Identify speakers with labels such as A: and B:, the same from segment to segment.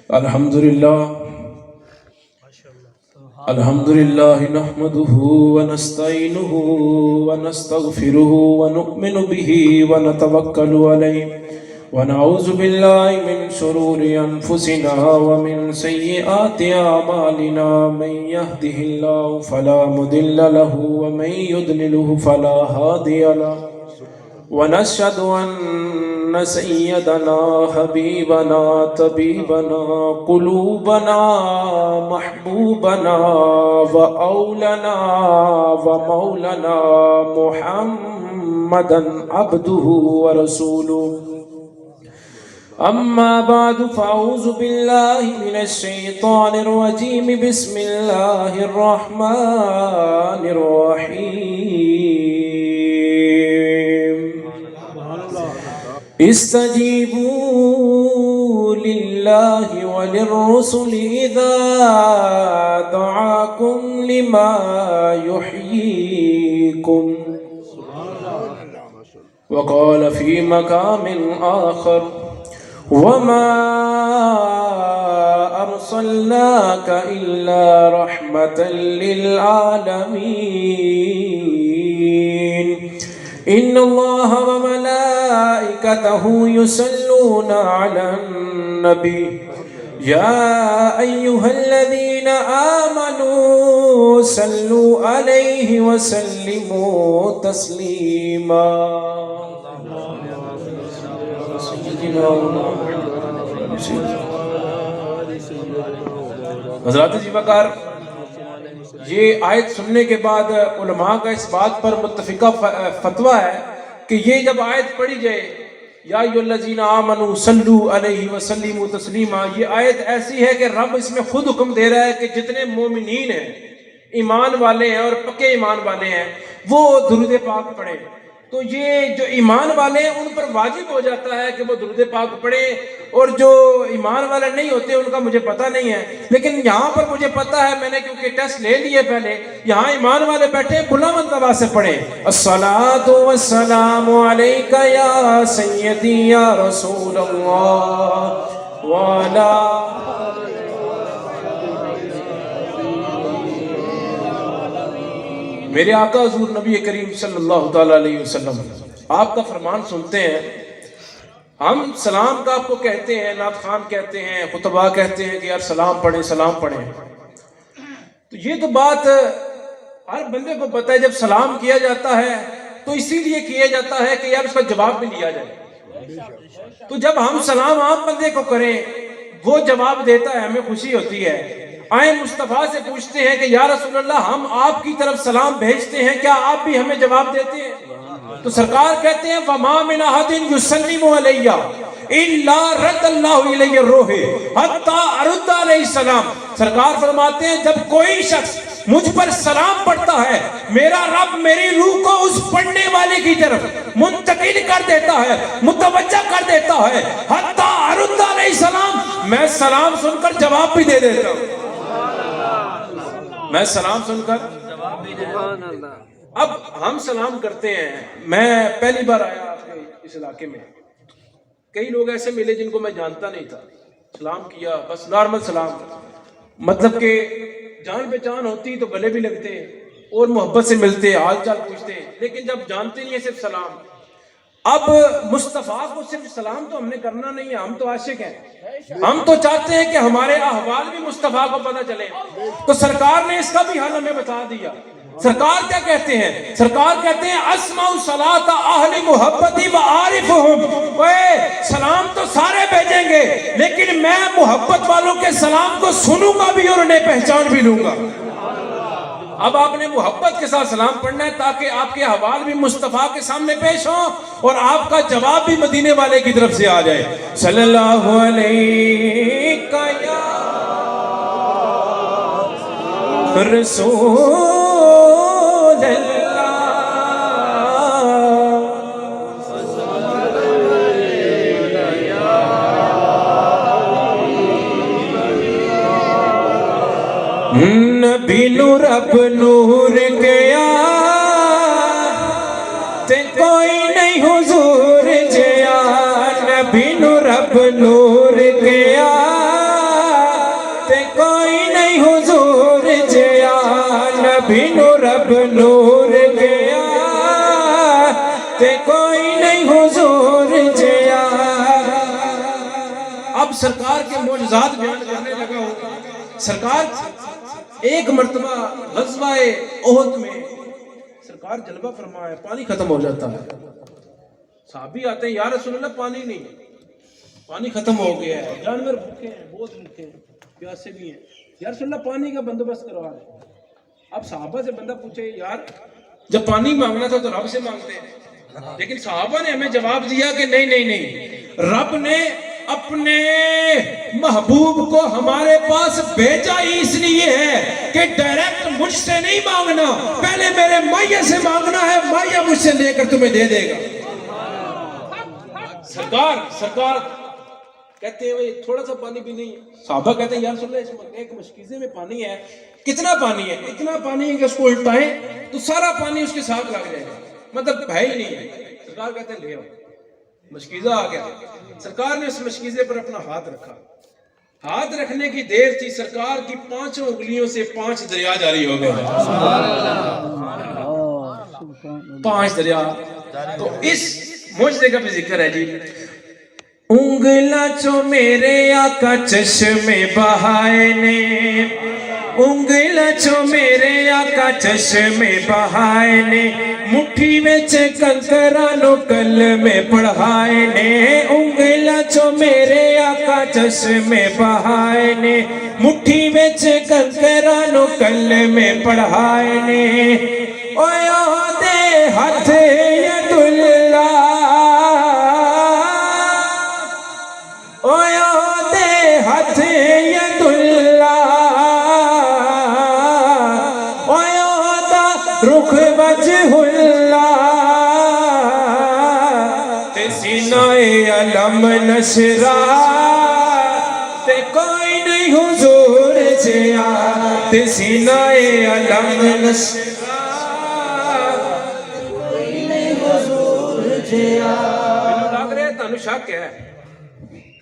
A: الحمدللہ نحمده ونستعینه ونستغفره ونؤمن به ونتوکل علیہ ونعوذ باللہ من شرور انفسنا ومن سیئات اعمالنا من يهده اللہ فلا مضل له ومن يضلله فلا هادی له ونشهد أن سيدنا حبيبنا طبيبنا قلوبنا محبوبنا وأولنا ومولانا محمدا عبده ورسوله أما بعد فأعوذ بالله من الشيطان الرجيم بسم الله الرحمن الرحيم استجيبوا لله وللرسل إذا دعاكم لما يحييكم وقال في مقام آخر وما أرسلناك إلا رحمة للعالمين إن الله وملائكته يصلون على النبي يا أيها الذين آمنوا صلوا عليه وسلموا تسليما حضرات جی وقار یہ آیت سننے کے بعد علماء کا اس بات پر متفقہ فتویٰ ہے کہ یہ جب آیت پڑھی جائے یا ایھا الذین آمنوا صلوا علیہ وسلموا تسلیما، یہ آیت ایسی ہے کہ رب اس میں خود حکم دے رہا ہے کہ جتنے مومنین ہیں، ایمان والے ہیں اور پکے ایمان والے ہیں، وہ درود پاک پڑھیں۔ تو یہ جو ایمان والے ہیں ان پر واجب ہو جاتا ہے کہ وہ درود پاک پڑھیں، اور جو ایمان والے نہیں ہوتے ان کا مجھے پتہ نہیں ہے، لیکن یہاں پر مجھے پتہ ہے، میں نے کیونکہ ٹیسٹ لے لیے پہلے، یہاں ایمان والے بیٹھے بلند آواز سے پڑھیں الصلاۃ والسلام علیک یا سیدی یا رسول اللہ وعلی میرے آقا حضور نبی کریم صلی اللہ تعالیٰ علیہ وسلم آپ کا فرمان سنتے ہیں۔ ہم سلام کا آپ کو کہتے ہیں، نعت خوان کہتے ہیں، خطبہ کہتے ہیں کہ یار سلام پڑھیں سلام پڑھیں، تو یہ تو بات ہر بندے کو پتہ ہے۔ جب سلام کیا جاتا ہے تو اسی لیے کیا جاتا ہے کہ یار اس کا جواب بھی لیا جائے۔ تو جب ہم سلام عام بندے کو کریں، وہ جواب دیتا ہے، ہمیں خوشی ہوتی ہے۔ آئیں مصطفیٰ سے پوچھتے ہیں کہ یا رسول اللہ ہم آپ کی طرف سلام بھیجتے ہیں، کیا آپ بھی ہمیں جواب دیتے ہیں؟ تو سرکار کہتے ہیں وَمَا مِنْ أَحَدٍ يُسَلِّمُ عَلَيَّ إِلَّا رَدَّ اللَّهُ إِلَيَّ الرُّوحَ حَتَّى أَرُدَّ عَلَيْهِ السَّلَامَ۔ سرکار فرماتے ہیں جب کوئی شخص مجھ پر سلام پڑھتا ہے، میرا رب میری روح کو اس پڑھنے والے کی طرف منتقل کر دیتا ہے، متوجہ کر دیتا ہے، حَتَّى أَرُدَّ عَلَيْهِ السَّلَامَ، میں سلام سن کر جواب بھی دے دیتا ہوں، میں سلام سن کر جواب بھی دیتا ہوں۔ اب ہم سلام کرتے ہیں، میں پہلی بار آیا اس علاقے میں، کئی لوگ ایسے ملے جن کو میں جانتا نہیں تھا، سلام کیا، بس نارمل سلام، مطلب کہ جان پہچان ہوتی تو گلے بھی لگتے اور محبت سے ملتے، حال چال پوچھتے، لیکن جب جانتے نہیں ہے صرف سلام۔ اب مصطفیٰ کو صرف سلام تو ہم نے کرنا نہیں ہے، ہم تو عاشق ہیں، ہم تو چاہتے ہیں کہ ہمارے احوال بھی مصطفیٰ کو پتہ چلے، تو سرکار نے اس کا بھی حل ہمیں بتا دیا۔ سرکار کیا کہتے ہیں؟ سرکار کہتے ہیں اسمع صلاۃ اہل محبتی وعارفہم، سلام تو سارے بھیجیں گے لیکن میں محبت والوں کے سلام کو سنوں گا بھی اور انہیں پہچان بھی لوں گا۔ اب آپ نے محبت کے ساتھ سلام پڑھنا ہے تاکہ آپ کے احوال بھی مصطفیٰ کے سامنے پیش ہوں اور آپ کا جواب بھی مدینے والے کی طرف سے آ جائے۔ صلی اللہ علیہ یا رسول اللہ نبی نور اب نور گیا تے کوئی نہیں حضور جیا، نبی نور اب نور گیا نبی نو رب نور گیا تے کوئی نہیں حضور جیا. اب سرکار کے معجزات بیان کرنے لگا ہوں. سرکار ایک مرتبہ غزوہ احد میں سرکار جلوہ فرمایا, پانی ختم ہو جاتا ہے. صحابی آتے ہیں, یا رسول اللہ پانی نہیں, پانی ختم ہو گیا ہے, جانور بھوکے ہیں, بہت بھوکے ہیں, پیاسے بھی ہیں, یا رسول اللہ پانی کا بندوبست کروا دیں. اب صحابہ سے بندہ پوچھے, یار جب پانی مانگنا تھا تو رب سے مانگتے ہیں, لیکن صحابہ نے ہمیں جواب دیا کہ نہیں, رب نے اپنے محبوب کو ہمارے پاس بھیجا ہی اس لیے ہے کہ ڈائریکٹ مجھ سے نہیں مانگنا, پہلے میرے مائیا سے مانگنا ہے, مائیا مجھ سے لے کر تمہیں دے دے گا. سرکار کہتے ہیں تھوڑا سا پانی بھی نہیں. صحابہ کہتے ہیں یا رسول اللہ اس ایک مشکیزے میں پانی ہے. کتنا پانی ہے؟ اتنا پانی ہے کہ اس کو الٹائیں تو سارا پانی اس کے ساتھ لگ جائے گا, مطلب ہے ہی نہیں ہے. سرکار کہتے ہیں لے آؤ. مشکیزہ آ گیا. سرکار نے اس مشکیزے پر اپنا ہاتھ رکھا. ہاتھ رکھنے کی دیر تھی, سرکار کی 5 انگلیوں سے 5 دریا جاری ہو گئے. 5 دریا. تو اس معجزے کا بھی ذکر ہے جی. انگلا چو میرے آقا چشمے بہائے نے, انگلا چو میرے آقا چشمے بہائے نے, مٹھی وچ کنکرانو کلمے پڑھائے نے. انگلا چو میرے آقا چشمے بہائے نے, مٹھی وچ کنکرانو کلمے پڑھائے نے. اوہ دے ہاتھ ید اللہ, اوہ دے ہاتھ ید اللہ, اوہ دا رخ وجہ اللہ, تے سینہ علم نشرا, تے کوئی نہیں حضور جیا, تے سینہ علم نشرا, مینوں لگ رہا ہے تانوں شک ہے,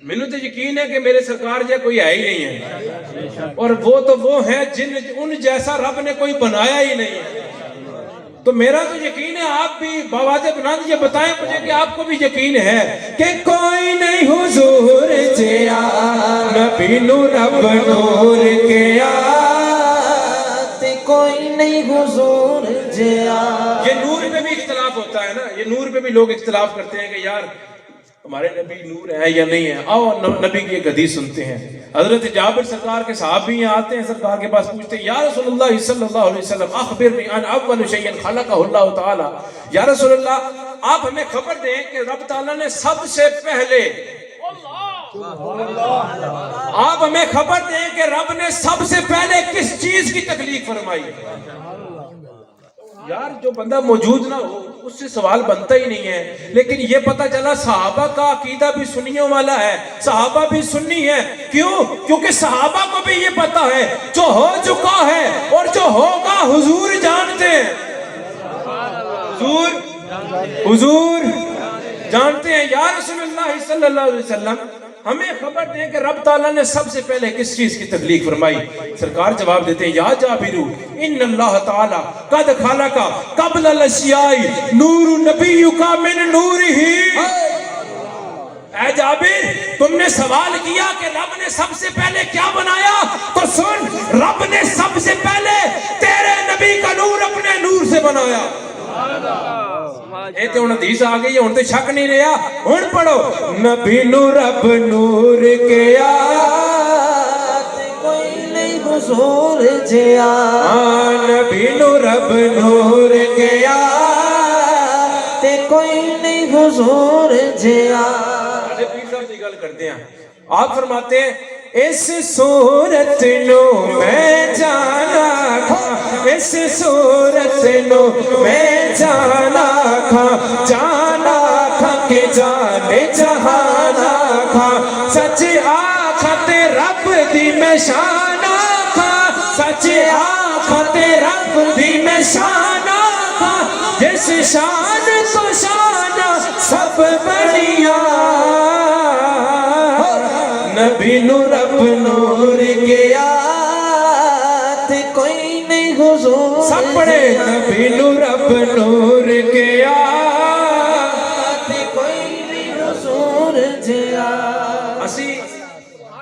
A: مینوں تو یقین ہے کہ میرے سرکار جا کوئی ہے ہی نہیں ہے, اور وہ تو وہ ہیں ان جیسا رب نے کوئی بنایا ہی نہیں ہے. تو میرا تو یقین ہے, آپ بھی بواز بنا دیجئے, بتائیں مجھے کہ آپ کو بھی یقین ہے کہ کوئی نہیں حضور جیا, نبی نو رب نور کیا,
B: کوئی نہیں حضور جیا.
A: یہ نور پہ بھی اختلاف ہوتا ہے نا, یہ نور پہ بھی لوگ اختلاف کرتے ہیں کہ یار ہمارے نبی نور ہے یا نہیں ہے. آؤ نبی کی ایک حدیث سنتے ہیں. حضرت جابر سرکار کے صحابی یہاں آتے ہیں, سرکار کے پاس پوچھتے ہیں یا رسول اللہ صلی اللہ علیہ وسلم اخبرنی عن اول شیء خلقہ اللہ تعالی, یا رسول اللہ آپ ہمیں خبر دیں کہ رب تعالیٰ نے سب سے پہلے, آپ ہمیں خبر دیں کہ رب نے سب سے پہلے کس چیز کی تخلیق فرمائی. یار جو بندہ موجود نہ ہو اس سے سوال بنتا ہی نہیں ہے, لیکن یہ پتہ چلا صحابہ کا عقیدہ بھی سنیوں والا ہے, صحابہ بھی سنی ہے. کیوں؟ کیونکہ صحابہ کو بھی یہ پتہ ہے جو ہو چکا ہے اور جو ہوگا حضور جانتے ہیں. حضور جانتے ہیں. یا رسول اللہ صلی اللہ علیہ وسلم ہمیں خبر دیں کہ رب تعالیٰ نے سب سے پہلے کس چیز کی تخلیق فرمائی. سرکار جواب دیتے ہیں یا جابر ان اللہ تعالیٰ قد خلق قبل الاشیاء نور نبیک من نورہ. اے جابر تم نے سوال کیا کہ رب نے سب سے پہلے کیا بنایا, تو سن, رب نے سب سے پہلے تیرے نبی کا نور اپنے نور سے بنایا. اے تے ہن حدیث آ گئی ہے, ہن تے شک نہیں رہا. ہن پڑھو نبی نو رب نور کیا,
B: کوئی نہیں حضور جیا,
A: نبی نو رب نور کیا,
B: تے کوئی نہیں حضور جیا.
A: پیر صاحب کی گل کرتے ہیں, آپ فرماتے ہیں اس صورت نو میں جانا کھا, اس صورت نو میں جانا کھا, جانا کھا کہ جانے جہانا کھا, سچ آخت رب دی میں شانا کھا, سچ آخت رب دی میں شانا کھا, جس شان تو شانا سب بڑھیا, نبی نو رب نور کیا,
B: تے کوئی نہیں حضور
A: سب پڑھے نبی نو رب نور کیا
B: تے کوئی نہیں حضور جیا
A: اسی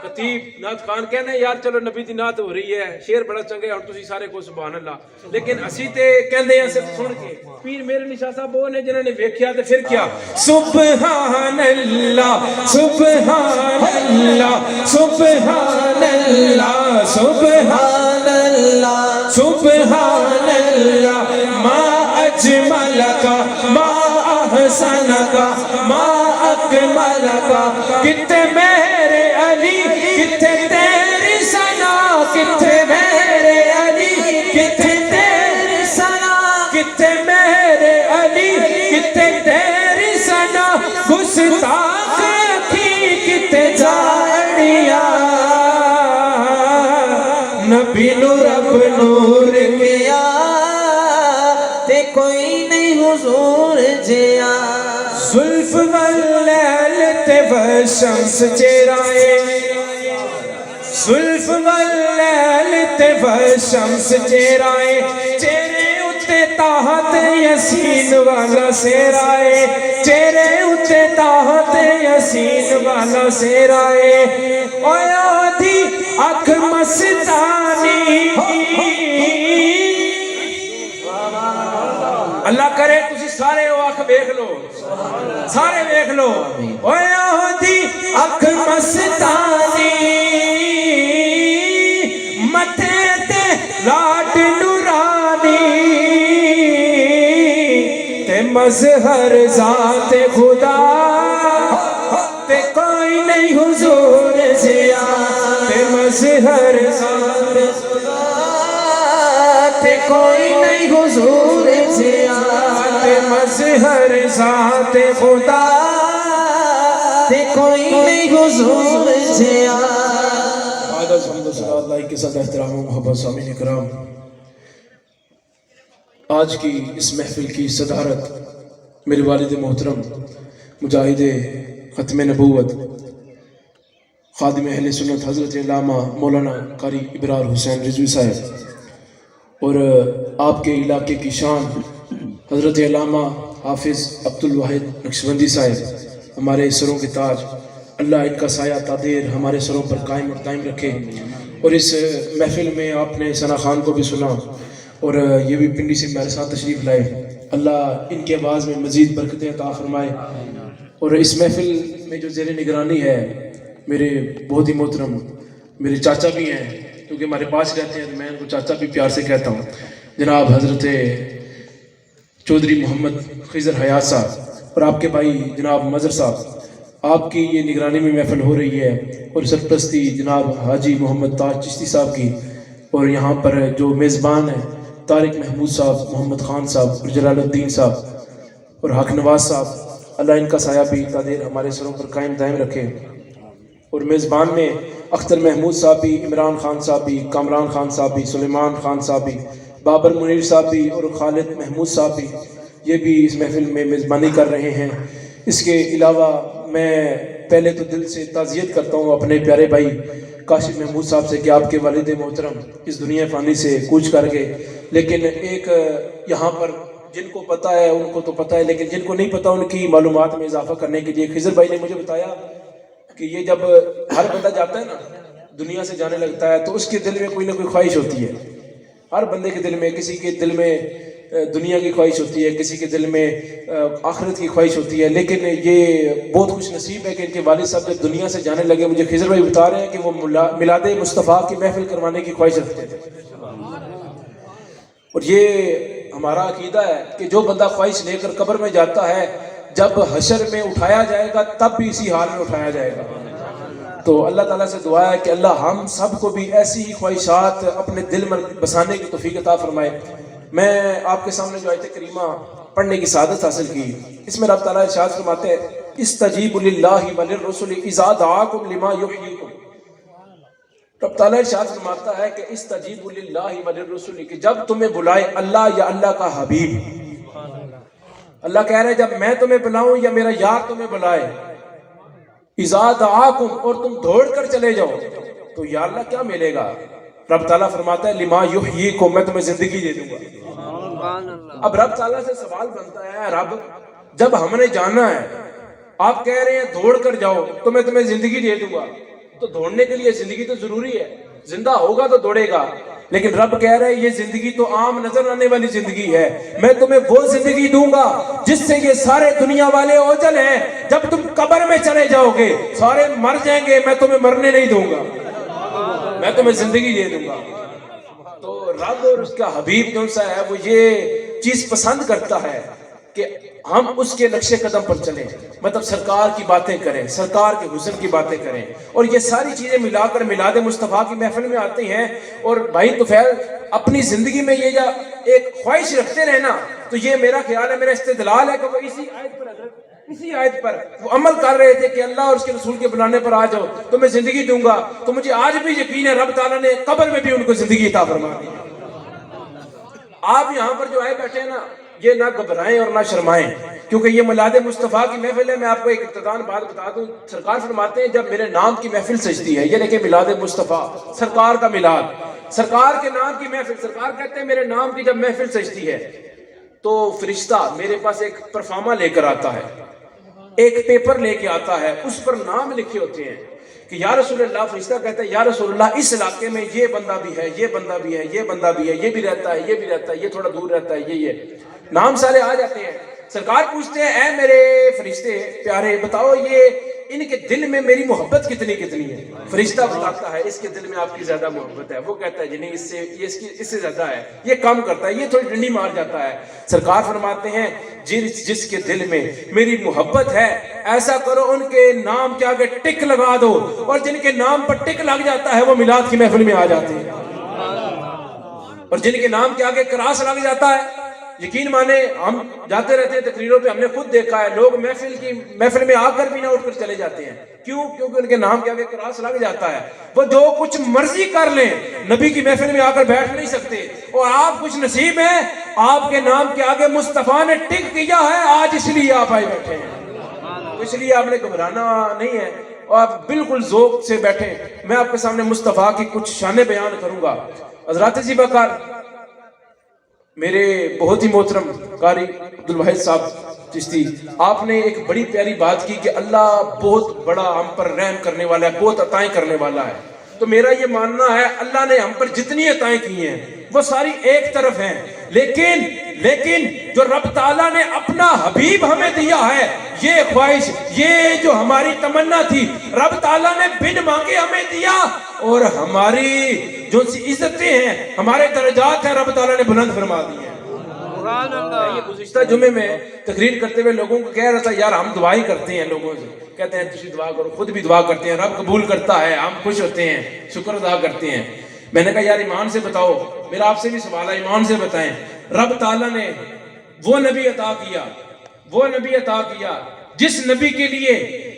A: خطیب نعت خان کہنے ہیں یار چلو نبی دی نعت ہو رہی ہے شعر بڑا چنگا ہے اور تسی سارے کو سبحان اللہ لیکن اسی تے کہندے ہیں صرف سن کے پیر میرے نشاہ صاحب وہ نے جنہوں نے ویکھیا تے پھر کیا سبحان اللہ سبحان اللہ سبحان اللہ سبحان
B: اللہ
A: سبحان اللہ ما اجملک ما احسنک ما اکملک کتے میرے علی کتے تیری ثنا کتے میرے علی کتے تیری ثنا کتے میرے علی کتے تیری ثنا گستاخ کی کتے جاڑیا نبی نو رب نور
B: کیا تے کوئی نہیں حضور جیا
A: زلف واللیل تے والشمس چہرائے زلف واللیل تے والشمس چہرائے چہرے اتے تاہت یسین والا سیرائے چہرے اتے تاہت یسین والا سیرائے اویا دی اکھ مستانی اللہ کرے تسی سارے وہ اکھ بیکھ لو سارے بیکھ لو اویا دی اکھ مستانی متھے تے لاٹ نورانی تے مظہر ذات خدا تے کوئی نہیں حضور جیا تے مظہر ذات خدا تے کوئی نہیں حضور جیا تے مظہر ذات خدا
B: تے کوئی نہیں حضور جیا
A: عادت حمد و صلاة اللہ کے ساتھ احترام و محبت سامعین اکرام آج کی اس محفل کی صدارت میرے والد محترم مجاہد ختم نبوت خادم اہل سنت حضرت علامہ مولانا قاری ابرار حسین رضوی صاحب اور آپ کے علاقے کی شان حضرت علامہ حافظ عبدالواحد نقشبندی صاحب ہمارے سروں کے تاج اللہ ان کا سایہ تادیر ہمارے سروں پر قائم اور دائم رکھے اور اس محفل میں آپ نے ثنا خان کو بھی سنا اور یہ بھی پنڈی سے میرے ساتھ تشریف لائے اللہ ان کے آواز میں مزید برکتیں عطا فرمائے اور اس محفل میں جو زیر نگرانی ہے میرے بہت ہی محترم میرے چاچا بھی ہیں کیونکہ ہمارے پاس رہتے ہیں تو میں ان کو چاچا بھی پیار سے کہتا ہوں جناب حضرت چودھری محمد خضر حیات صاحب اور آپ کے بھائی جناب مظہر صاحب آپ کی یہ نگرانی میں محفل ہو رہی ہے اور سرپرستی جناب حاجی محمد تاج چشتی صاحب کی اور یہاں پر جو میزبان ہیں طارق محمود صاحب محمد خان صاحب اور جلال الدین صاحب اور حق نواز صاحب اللہ ان کا سایہ بھی تادیر ہمارے سروں پر قائم دائم رکھے اور میزبان میں اختر محمود صاحب بھی عمران خان صاحب بھی کامران خان صاحب بھی سلیمان خان صاحب بھی بابر منیر صاحب بھی اور خالد محمود صاحب بھی یہ بھی اس محفل میں میزبانی کر رہے ہیں اس کے علاوہ میں پہلے تو دل سے تعزیت کرتا ہوں اپنے پیارے بھائی کاشف محمود صاحب سے کہ آپ کے والد محترم اس دنیا فانی سے کوچ کر گئے لیکن ایک یہاں پر جن کو پتہ ہے ان کو تو پتہ ہے لیکن جن کو نہیں پتہ ان کی معلومات میں اضافہ کرنے کے لیے خضر بھائی نے مجھے بتایا کہ یہ جب ہر بندہ جاتا ہے نا دنیا سے جانے لگتا ہے تو اس کے دل میں کوئی نہ کوئی خواہش ہوتی ہے ہر بندے کے دل میں کسی کے دل میں دنیا کی خواہش ہوتی ہے کسی کے دل میں آخرت کی خواہش ہوتی ہے لیکن یہ بہت خوش نصیب ہے کہ ان کے والد صاحب جب دنیا سے جانے لگے مجھے خضر بھائی بتا رہے ہیں کہ وہ میلاد مصطفیٰ کی محفل کروانے کی خواہش رکھتے تھے اور یہ ہمارا عقیدہ ہے کہ جو بندہ خواہش لے کر قبر میں جاتا ہے جب حشر میں اٹھایا جائے گا تب بھی اسی حال میں اٹھایا جائے گا تو اللہ تعالیٰ سے دعا ہے کہ اللہ ہم سب کو بھی ایسی ہی خواہشات اپنے دل میں بسانے کی توفیق عطا فرمائے میں آپ کے سامنے جو آیت کریمہ پڑھنے کی سعادت حاصل کی اس میں رب تعالیٰ ارشاد فرماتے ہیں استجیبوا للہ وللرسل اذا دعاکم لما یحییکم رب تعالیٰ ارشاد فرماتا ہے کہ استجیبوا للہ وللرسل کہ جب تمہیں بلائے اللہ یا اللہ کا حبیب اللہ کہہ رہے جب میں تمہیں بلاؤں یا میرا یار تمہیں بلائے اذا دعاکم اور تم دوڑ کر چلے جاؤ تو یا اللہ کیا ملے گا رب تعالیٰ فرماتا ہے لما یحییکم میں تمہیں زندگی دے دوں گا اب رب تعالیٰ سے سوال بنتا ہے، رب جب ہم نے جانا ہے، آپ کہہ رہے ہیں دوڑ کر جاؤ تو میں تمہیں زندگی دے دوں گا، تو دوڑنے کے لیے زندگی تو ضروری ہے، زندہ ہوگا تو دوڑے گا، لیکن رب کہہ رہے ہیں یہ زندگی تو عام نظر آنے والی زندگی ہے، میں تمہیں وہ زندگی دوں گا جس سے یہ سارے دنیا والے اوجل ہیں، جب تم قبر میں چلے جاؤ گے سارے مر جائیں گے، میں تمہیں مرنے نہیں دوں گا، میں تمہیں زندگی دے دوں گا۔ تو رب اور اس کا حبیب جو سا ہے وہ یہ چیز پسند کرتا ہے کہ ہم اس کے نقش قدم پر چلیں، مطلب سرکار کی باتیں کریں، سرکار کے حسن کی باتیں کریں، اور یہ ساری چیزیں ملا کر میلاد مصطفیٰ کی محفل میں آتی ہیں۔ اور بھائی طفیل اپنی زندگی میں یہ جا ایک خواہش رکھتے رہنا، تو یہ میرا خیال ہے، میرا استدلال ہے کہ وہ اسی آیت پر وہ عمل کر رہے تھے کہ اللہ اور اس کے رسول کے بلانے پر آ جاؤ تو میں زندگی دوں گا، تو مجھے آج بھی یقین ہے رب تعالیٰ نے قبر میں بھی ان کو زندگی عطا فرما دی۔ آپ یہاں پر جو آئے بیٹھے ہیں نا، یہ نہ گھبرائیں اور نہ شرمائیں، کیونکہ یہ میلاد مصطفیٰ کی محفل ہے۔ میں آپ کو ایک ابتداً بات بتا دوں، سرکار فرماتے ہیں جب میرے نام کی محفل سجتی ہے، یہ دیکھیں میلاد مصطفیٰ، سرکار کا میلاد، سرکار کے نام کی محفل، سرکار کہتے ہیں میرے نام کی جب محفل سجتی ہے تو فرشتہ میرے پاس ایک پرفارمہ لے کر آتا ہے، ایک پیپر لے کے آتا ہے، اس پر نام لکھے ہوتے ہیں کہ یا رسول اللہ، فرشتہ کہتا ہے یا رسول اللہ اس علاقے میں یہ بندہ بھی ہے، یہ بندہ بھی ہے، یہ بندہ بھی ہے، یہ بھی رہتا ہے، یہ بھی رہتا ہے، یہ تھوڑا دور رہتا ہے، یہ نام سارے آ جاتے ہیں۔ سرکار پوچھتے ہیں اے میرے فرشتے پیارے بتاؤ یہ ان کے دل میں میری محبت کتنی ہے؟ فرشتہ بتاتا ہے اس کے دل میں آپ کی زیادہ محبت ہے، وہ کہتا ہے جی نہیں اس سے زیادہ ہے، یہ کم کرتا ہے، یہ تھوڑی ڈنڈی مار جاتا ہے۔ سرکار فرماتے ہیں جس کے دل میں میری محبت ہے ایسا کرو ان کے نام کے آگے ٹک لگا دو، اور جن کے نام پر ٹک لگ جاتا ہے وہ میلاد کی محفل میں آ جاتے ہیں، اور جن کے نام کے آگے کراس لگ جاتا ہے، یقین مانے ہم جاتے رہتے ہیں تقریروں پہ، ہم نے خود دیکھا ہے لوگ محفل میں آ کر بھی نہ اٹھ کر چلے جاتے ہیں، کیونکہ ان کے نام کے آگے کراس لگ جاتا ہے، وہ جو کچھ مرضی کر لیں نبی کی محفل میں آ کر بیٹھ نہیں سکتے، اور آپ کچھ نصیب ہیں آپ کے نام کے آگے مصطفیٰ نے ٹک کیا ہے آج، اس لیے آپ آئے بیٹھے ہیں، اس لیے آپ نے گھبرانا نہیں ہے، اور آپ بالکل ذوق سے بیٹھیں۔ میں آپ کے سامنے مصطفیٰ کی کچھ شانیں بیان کروں گا۔ حضرات زیبا کار میرے بہت ہی محترم قاری عبدالواحد صاحب چشتی، آپ نے ایک بڑی پیاری بات کی کہ اللہ بہت بڑا ہم پر رحم کرنے والا ہے، بہت عطائیں کرنے والا ہے، تو میرا یہ ماننا ہے اللہ نے ہم پر جتنی عطائیں کی ہیں وہ ساری ایک طرف ہیں، لیکن جو رب تعالیٰ نے اپنا حبیب ہمیں دیا ہے، یہ خواہش، یہ جو ہماری تمنا تھی رب تعالیٰ نے بن مانگے ہمیں دیا، اور ہماری جو سی عزتیں ہیں، ہمارے درجات ہیں، رب تعالیٰ نے بلند فرما دی ہیں۔ یہ گزشتہ جمعے میں تقریر کرتے ہوئے لوگوں کو کہہ رہا تھا یار ہم دعا ہی کرتے ہیں، لوگوں سے کہتے ہیں تجھے دعا کرو، خود بھی دعا کرتے ہیں، رب قبول کرتا ہے، ہم خوش ہوتے ہیں، شکر ادا کرتے ہیں۔ میں نے کہا یار ایمان سے بتاؤ، میرا آپ سے بھی سوال ہے، ایمان سے بتائیں رب تعالیٰ نے وہ نبی عطا کیا جس نبی کے لیے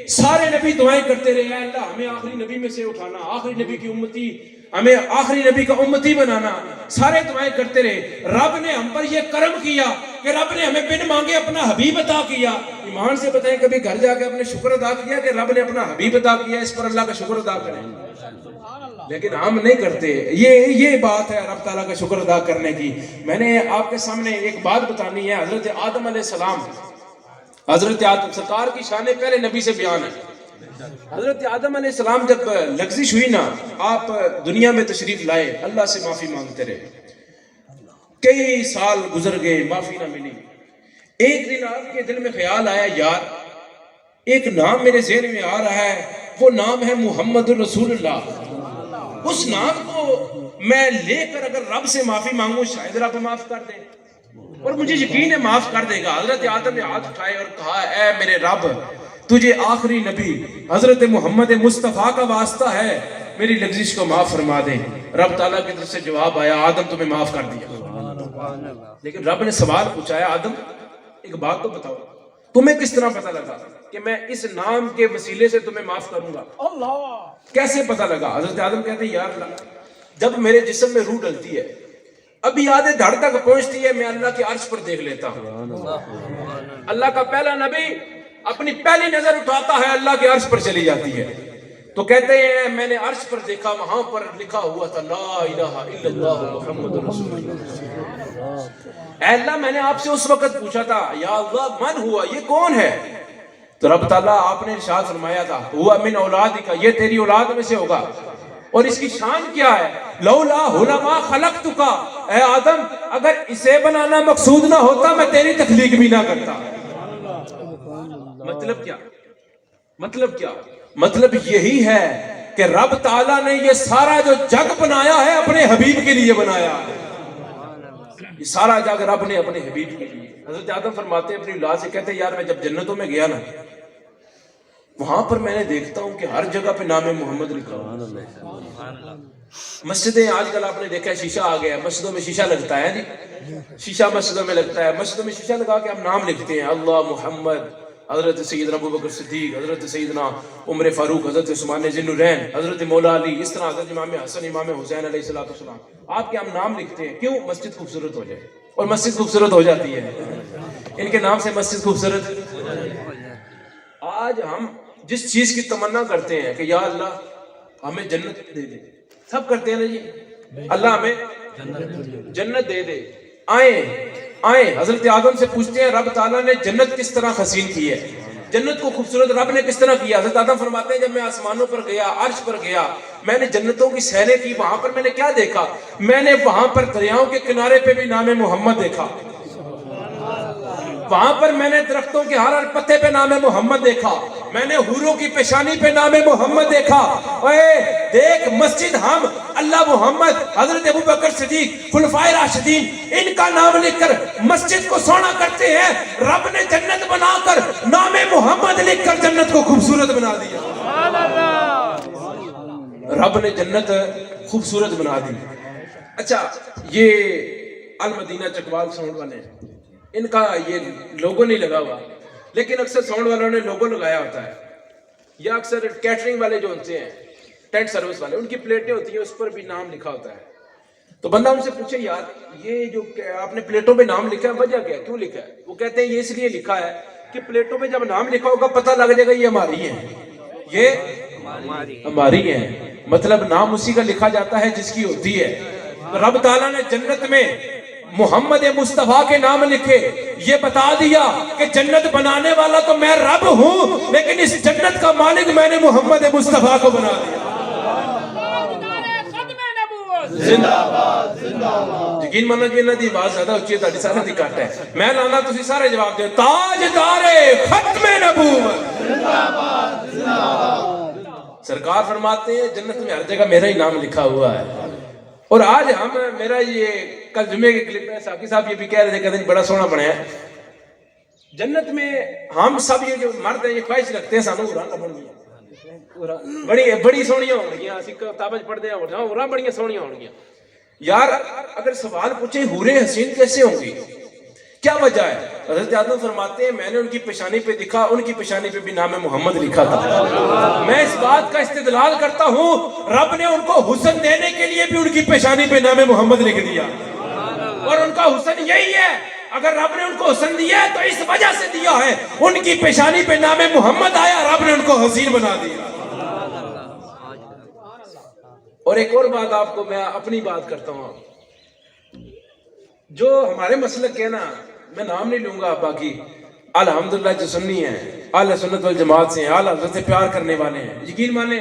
A: سارے نبی دعائیں کرتے رہے ہیں اللہ ہمیں آخری نبی میں سے اٹھانا، آخری نبی کی امتی، ہمیں آخری نبی کا امتی بنانا، سارے دعائیں کرتے رہے، رب نے ہم پر یہ کرم کیا کہ رب نے ہمیں بن مانگے اپنا حبیب عطا کیا۔ ایمان سے بتائیں کبھی گھر جا کے اپنے شکر ادا کیا کہ رب نے اپنا حبیب عطا کیا، اس پر اللہ کا شکر ادا کریں؟ لیکن ہم نہیں کرتے، یہ بات ہے رب تعالیٰ کا شکر ادا کرنے کی۔ میں نے آپ کے سامنے ایک بات بتانی ہے، حضرت آدم علیہ السلام، حضرت آدم سرکار کی شان پہلے نبی سے بیان ہے۔ حضرت آدم علیہ السلام جب لغزش ہوئی نا، آپ دنیا میں تشریف لائے، اللہ سے معافی مانگتے رہے، کئی سال گزر گئے، معافی نہ ملی۔ ایک دن آپ کے دل میں خیال آیا یار ایک نام میرے ذہن میں آ رہا ہے، وہ نام ہے محمد الرسول اللہ، اس نام کو میں لے کر اگر رب سے معافی مانگوں شاید رب معاف کر دے، اور مجھے یقین ہے معاف کر دے گا۔ حضرت آدم نے ہاتھ اٹھائے اور کہا اے میرے رب، تجھے آخری نبی حضرت محمد مصطفیٰ کا واسطہ ہے، میری لغزش کو معاف فرما دے۔ رب تعالیٰ کی طرف سے جواب آیا آدم تمہیں معاف کر دیا۔ لیکن رب نے سوال پوچھا ہے آدم ایک بات تو بتاؤ، تمہیں کس طرح پتہ لگا کہ میں اس نام کے وسیلے سے تمہیں معاف کروں گا؟ کیسے پتہ لگا؟ حضرت آدم کہتے ہیں یا اللہ، جب میرے جسم میں روح ڈلتی ہے، ابھی آدھے دھڑ تک پہنچتی ہے، میں اللہ کے عرش پر دیکھ لیتا ہوں۔ اللہ کا پہلا نبی اپنی پہلی نظر اٹھاتا ہے، اللہ کے عرش پر چلی جاتی ہے۔ تو کہتے ہیں میں نے عرش پر دیکھا، وہاں پر لکھا ہوا تھا لا الہ الا اللہ محمد رسول اللہ۔ اے اللہ میں نے آپ سے اس وقت پوچھا تھا یا اللہ من ہوا، یہ کون ہے؟ تو رب تعالیٰ آپ نے ارشاد فرمایا تھا ہوا من اولادک، یہ تیری اولاد میں سے ہوگا۔ اور اس کی شان کیا ہے؟ لولا ہنا ما خلقتک، اے آدم اگر اسے بنانا مقصود نہ ہوتا میں تیری تخلیق بھی نہ کرتا۔ مطلب کیا؟ مطلب کیا؟ مطلب یہی ہے کہ رب تعالیٰ نے یہ سارا جو جگ بنایا ہے اپنے حبیب کے لیے بنایا ہے۔ یہ سارا جگ رب نے اپنے حبیب کے لیے۔ حضرت آدم فرماتے ہیں اپنی اولاد سے، کہتے ہیں یار میں جب جنتوں میں گیا نا، وہاں پر میں نے دیکھتا ہوں کہ ہر جگہ پہ نام محمد لکھا ہوا۔ مسجدیں آج کل آپ نے دیکھا ہے شیشہ آ گیا ہے، مسجدوں میں شیشہ لگتا ہے جی، شیشہ مسجدوں میں لگتا ہے، مسجدوں میں شیشہ لگا کے ہم نام لکھتے ہیں، اللہ محمد، حضرت سیدنا ابوبکر صدیق، حضرت سیدنا عمر فاروق، حضرت عثمان ذی النورین، حضرت مولا علی، اس طرح حضرت امام حسن، امام حسین علیہ السلام، آپ کے ہم نام لکھتے ہیں۔ کیوں؟ مسجد خوبصورت ہو جائے، اور مسجد خوبصورت ہو جاتی ہے، ان کے نام سے مسجد خوبصورت۔ آج ہم جس چیز کی تمنا کرتے ہیں کہ یا اللہ ہمیں جنت دے دے، سب کرتے ہیں نا جی، اللہ ہمیں جنت دے دے، آئیں حضرت آدم سے پوچھتے ہیں رب تعالیٰ نے جنت کس طرح حسین کی ہے، جنت کو خوبصورت رب نے کس طرح کیا؟ حضرت آدم فرماتے ہیں جب میں آسمانوں پر گیا، عرش پر گیا، میں نے جنتوں کی سیریں کی، وہاں پر میں نے کیا دیکھا؟ میں نے وہاں پر دریاؤں کے کنارے پہ بھی نام محمد دیکھا، وہاں پر میں نے درختوں کے ہر پتے پہ نام محمد دیکھا، میں نے حوروں کی پیشانی پہ نام محمد دیکھا۔ اے دیکھ مسجد ہم اللہ محمد، حضرت ابوبکر صدیق، خلفائے راشدین، ان کا نام لکھ کر مسجد کو سونا کرتے ہیں۔ رب نے جنت بنا کر نام محمد لکھ کر جنت کو خوبصورت بنا دیا، رب نے جنت خوبصورت بنا دی۔ اچھا یہ المدینہ چکوال ساؤنڈ والے ہیں، ان کا یہ لوگو نہیں لگا ہوا، لیکن اکثر ساؤنڈ والوں نے لوگو لگایا ہوتا ہے، یا اکثر کیٹرنگ والے جو ہوتے ہیں، ٹینٹ سروس والے، ان کی پلیٹیں ہوتی ہیں اس پر بھی نام لکھا ہوتا ہے۔ تو بندہ ان سے پوچھے یار یہ جو آپ نے پلیٹوں پہ نام لکھا ہے وجہ کیا ہے، کیوں لکھا ہے؟ وہ کہتے ہیں یہ اس لیے لکھا ہے کہ پلیٹوں پہ جب نام لکھا ہوگا پتہ لگ جائے گا یہ ہماری ہے، یہ ہماری ہے، مطلب نام اسی کا لکھا جاتا ہے جس کی ہوتی ہے۔ رب تعالیٰ نے جنت میں محمد مصطفیٰ کے نام لکھے، یہ بتا دیا کہ جنت بنانے والا تو میں رب ہوں، لیکن اس جنت کا مالک میں نے محمد مصطفیٰ کو بنا دیا۔ زندہ باد، زندہ باد۔ یقین مانو جی انہاں دی آواز زیادہ اچھی ہے، تہاڈی سارے دی گھٹ ہے، میں لانا تسی سارے جواب دیو، تاجدار ختم نبوت، زندہ باد، زندہ باد۔ سرکار فرماتے ہیں جنت میں ہر جگہ میرا ہی نام لکھا ہوا ہے۔ اور آج ہم میرا یہ کل جمعے کے کلپ ہے، ساقی صاحب یہ بھی کہہ رہے تھے، کہتے ہیں بڑا سونا بنایا ہے جنت میں، ہم سب یہ جو مرد ہیں یہ خواہش رکھتے ہیں سانو اڑانا بن گیا، بڑی سونیاں ہو گیا، اسی کتابیں پڑھتے ہیں اڑاں بڑی سونیاں ہو گیا۔ یار اگر سوال پوچھے حوریں حسین کیسے ہوں گی، کیا وجہ ہے؟ حضرت آدم فرماتے ہیں میں نے ان کی پیشانی پہ دیکھا، ان کی پیشانی پہ بھی نام محمد لکھا تھا۔ میں اس بات کا استدلال کرتا ہوں رب نے ان کو حسن دینے کے لیے بھی ان کی پیشانی پہ نام محمد لکھ دیا، اور ان کا حسن یہی ہے، اگر رب نے ان کو حسن دیا ہے تو اس وجہ سے دیا ہے، ان کی پیشانی پہ نام محمد آیا، رب نے ان کو حسین بنا دیا۔ اور ایک اور بات آپ کو میں اپنی بات کرتا ہوں، جو ہمارے مسلک کے نا، میں نام نہیں لوں گا، باقی الحمدللہ جو سنی ہیں، اہل سنت والجماعت سے ہیں، اہل حضرت سے پیار کرنے والے ہیں، یقین مانے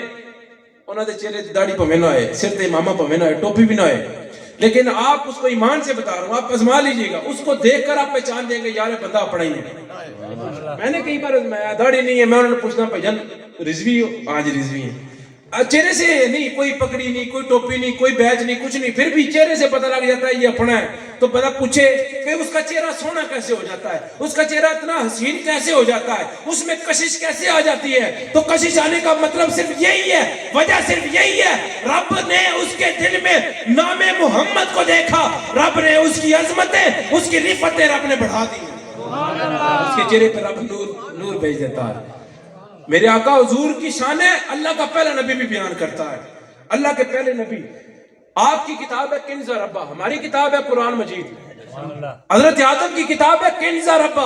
A: انہوں نے چہرے داڑھی پویں نہ ہوئے، سر تے امامہ پویں نہ ہوئے، ٹوپی بھی نہ ہوئے، لیکن آپ اس کو ایمان سے بتا رہا ہوں، آپ آزما لیجئے گا، اس کو دیکھ کر آپ پہچان دیں گے یار بندہ اپنا ہی ہے۔ میں نے کئی بار آزمایا، داڑھی نہیں ہے، میں انہوں نے پوچھنا بھجن رضوی ہو؟ ہاں جی رضوی ہیں۔ چہرے سے نہیں، کوئی پکڑی نہیں، کوئی ٹوپی نہیں، کوئی بیج نہیں، کچھ نہیں، پھر بھی چہرے سے پتہ لگ جاتا ہے یہ اپنا ہے۔ تو بندہ پوچھے کہ اس کا چہرہ سونا کیسے ہو جاتا ہے، اس کا چہرہ اتنا حسین کیسے ہو جاتا ہے، اس میں کشش کیسے آ جاتی ہے؟ تو کشش آنے کا مطلب صرف یہی ہے، وجہ صرف یہی ہے، رب نے اس کے دل میں نام محمد کو دیکھا، رب نے اس کی عظمتیں، اس کی رفتیں رب نے بڑھا دی، اس کے چہرے پر رب نور بھیج دیتا ہے۔ میرے آقا حضور کی شان ہے، اللہ کا پہلا نبی بھی بیان کرتا ہے، اللہ کے پہلے نبی۔ آپ کی کتاب ہے کنز ربا، ہماری کتاب ہے قرآن مجید، حضرت آدم کی کتاب ہے کنز ربا،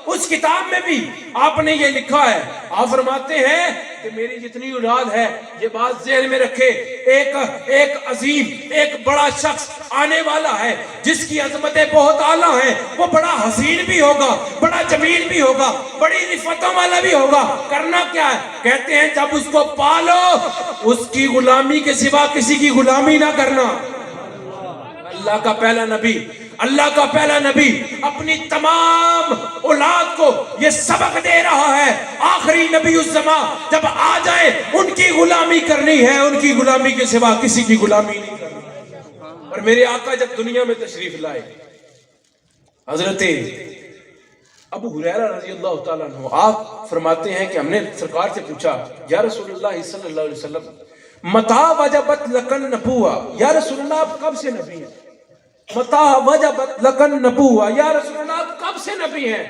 A: اس کتاب میں بھی آپ نے یہ لکھا ہے. آپ فرماتے ہیں کہ میری جتنی اولاد ہے یہ بات ذہن میں رکھے, ایک عظیم, ایک بڑا شخص آنے والا ہے جس کی عظمتیں بہت اعلیٰ ہیں. وہ بڑا حسین بھی ہوگا, بڑا جمیل بھی ہوگا, بڑی رفتوں والا بھی ہوگا. کرنا کیا ہے؟ کہتے ہیں جب اس کو پالو اس کی غلامی کے سوا کسی کی غلامی نہ کرنا. اللہ کا پہلا نبی اپنی تمام اولاد کو یہ سبق دے رہا ہے, آخری نبی الزمان جب آ جائے ان کی غلامی کرنی ہے, ان کی غلامی کے سوا کسی کی غلامی نہیں کرنی. اور میرے آقا جب دنیا میں تشریف لائے, حضرت ابو ہریرہ رضی اللہ تعالیٰ عنہ آپ فرماتے ہیں کہ ہم نے سرکار سے پوچھا یا رسول اللہ صلی اللہ علیہ وسلم متا وجبت لکن نبوہ, یا رسول اللہ آپ کب سے نبی ہیں؟ متا وجبت لکن نبوہ, یا رسول اللہ آپ کب سے نبی ہیں؟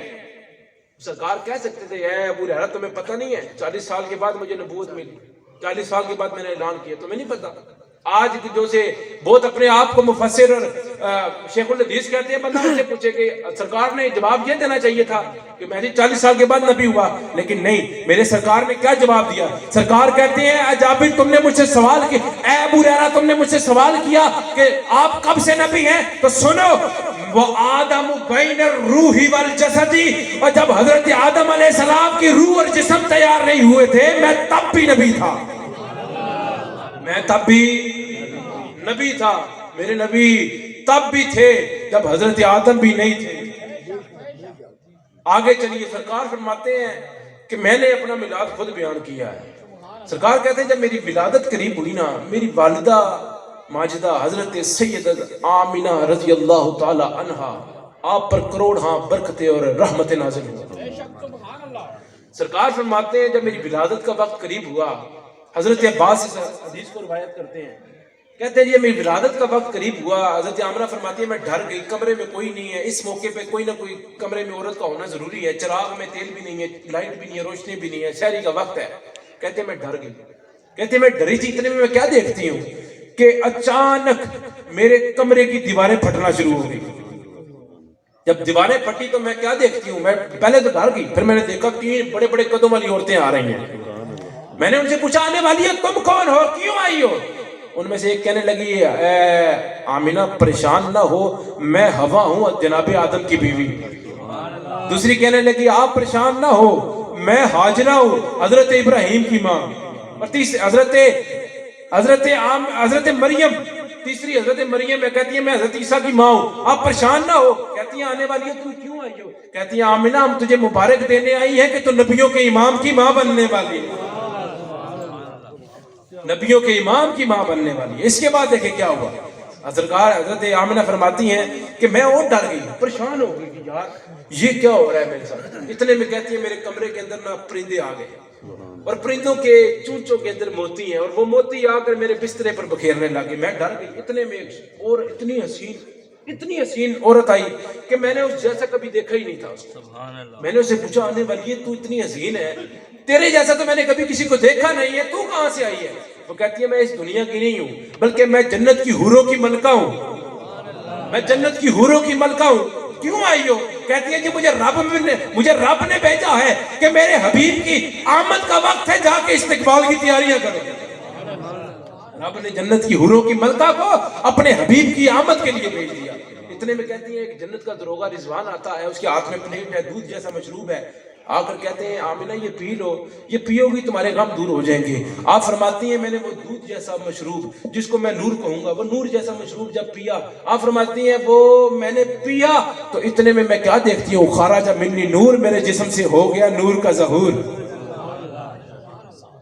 A: سرکار کہہ سکتے تھے اے ابو ہریرہ تمہیں پتہ نہیں ہے 40 سال کے بعد مجھے نبوت ملی, 40 سال کے بعد میں نے اعلان کیا, تمہیں نہیں پتہ؟ آج جو سے بہت اپنے آپ کو مفسر اور شیخ الحدیث کہتے ہیں, بندہ مجھ سے پوچھے کہ سرکار نے جواب یہ دینا چاہیے تھا کہ میں 40 سال کے بعد نبی ہوا, لیکن نہیں, میرے سرکار نے کیا جواب دیا؟ سرکار کہتے ہیں اے جابر تم نے مجھ سے سوال کیا, اے ابو ہریرہ تم نے مجھ سے سوال کیا کہ آپ کب سے نبی ہیں, تو سنو وہ آدم بین الروح والجسد, اور جب حضرت آدم علیہ السلام کی روح اور جسم تیار نہیں ہوئے تھے میں تب بھی نبی تھا, میں تب بھی نبی تھا. میرے نبی تب بھی تھے جب حضرت آدم بھی نہیں تھے. آگے چلیے, سرکار فرماتے ہیں کہ میں نے اپنا میلاد خود بیان کیا ہے. سرکار کہتے ہیں جب میری ولادت قریب ہوئی نا, میری والدہ ماجدہ حضرت سیدہ آمینہ رضی اللہ تعالی عنہا آپ پر کروڑ ہاں برکتیں اور رحمتیں نازل ہوئی. سرکار فرماتے ہیں جب میری ولادت کا وقت قریب ہوا, حضرت عباس اس حدیث کو روایت کرتے ہیں, کہتے ہیں یہ میری ولادت کا وقت قریب ہوا, حضرت آمنہ فرماتی ہے میں ڈر گئی, کمرے میں کوئی نہیں ہے, اس موقع پہ کوئی نہ کوئی کمرے میں عورت کا ہونا ضروری ہے, چراغ میں تیل بھی نہیں ہے, لائٹ بھی نہیں ہے, روشنی بھی نہیں ہے, سحری کا وقت ہے. کہتے ہیں میں ڈر گئی, کہتے ہیں میں ڈری تھی, اتنے میں کیا دیکھتی ہوں کہ اچانک میرے کمرے کی دیواریں پھٹنا شروع ہو گئی. جب دیواریں پھٹی تو میں کیا دیکھتی ہوں, میں پہلے تو ڈر گئی, پھر میں نے دیکھا 3 بڑے بڑے قدوں والی عورتیں آ رہی ہیں. میں نے ان سے پوچھا آنے والی ہے تم کون ہو, کیوں آئی ہو؟ ان میں سے ایک کہنے لگی اے آمینہ پریشان نہ ہو, میں ہوا ہوں جناب آدم کی بیوی. دوسری کہنے لگی آپ پریشان نہ ہو, میں ہاجرہ ہوں حضرت ابراہیم کی ماں. اور تیسری حضرت مریم, تیسری حضرت مریم ہے, کہتی ہے میں حضرت عیسیٰ کی ماں ہوں, آپ پریشان نہ ہو. کہتی ہیں آنے والی ہے تم کیوں آئی ہو؟ کہتی ہیں آمینہ ہم تجھے مبارک دینے آئی ہیں کہ تو نبیوں کے امام کی ماں بننے والی ہے, نبیوں کے امام کی ماں بننے والی ہے. اس کے بعد دیکھیں کیا ہوا. حضرت آمنہ فرماتی ہیں کہ میں اور ڈر گئی, پریشان ہو گئی کہ یار یہ کیا ہو رہا ہے میرے ساتھ. اتنے میں کہتی ہے میرے کمرے کے اندر نہ پرندے آ گئے, اور پرندوں کے چونچوں کے اندر موتی ہیں, اور وہ موتی آ کر میرے بسترے پر بکھیرنے لگے. میں ڈر گئی. اتنے میں اور اتنی حسین عورت آئی کہ میں نے اس جیسا کبھی دیکھا ہی نہیں تھا اس کو. میں نے اسے پوچھا آنے والی ہے تو اتنی حسین ہے, تیرے جیسا تو میں نے کبھی کسی کو دیکھا نہیں ہے, تو کہاں سے آئی ہے؟ وہ کہتی ہے میں اس دنیا کی نہیں ہوں بلکہ میں جنت کی حوروں کی ملکہ ہوں, میں جنت کی حوروں کی ملکہ ہوں. کیوں آئی ہو؟ کہتی ہے کہ مجھے رب نے بھیجا ہے کہ میرے حبیب کی آمد کا وقت ہے, جا کے استقبال کی تیاریاں کرو. رب نے جنت کی حوروں کی ملکہ کو اپنے حبیب کی آمد کے لیے بھیج دیا. اتنے میں کہتی ہے کہ جنت کا دروغہ رضوان آتا ہے, اس کے ہاتھ میں پلیٹ ہے, دودھ جیسا مشروب ہے, آ کر کہتے ہیں آمینہ یہ پی لو, یہ پیو گی تمہارے غم دور ہو جائیں گے. آپ فرماتی ہیں میں نے وہ دودھ جیسا مشروب جس کو میں نور کہوں گا, وہ نور جیسا مشروب جب پیا, آپ فرماتی ہیں وہ میں نے پیا تو اتنے میں کیا دیکھتی ہوں, خارج منی نور, میرے جسم سے ہو گیا نور کا ظہور.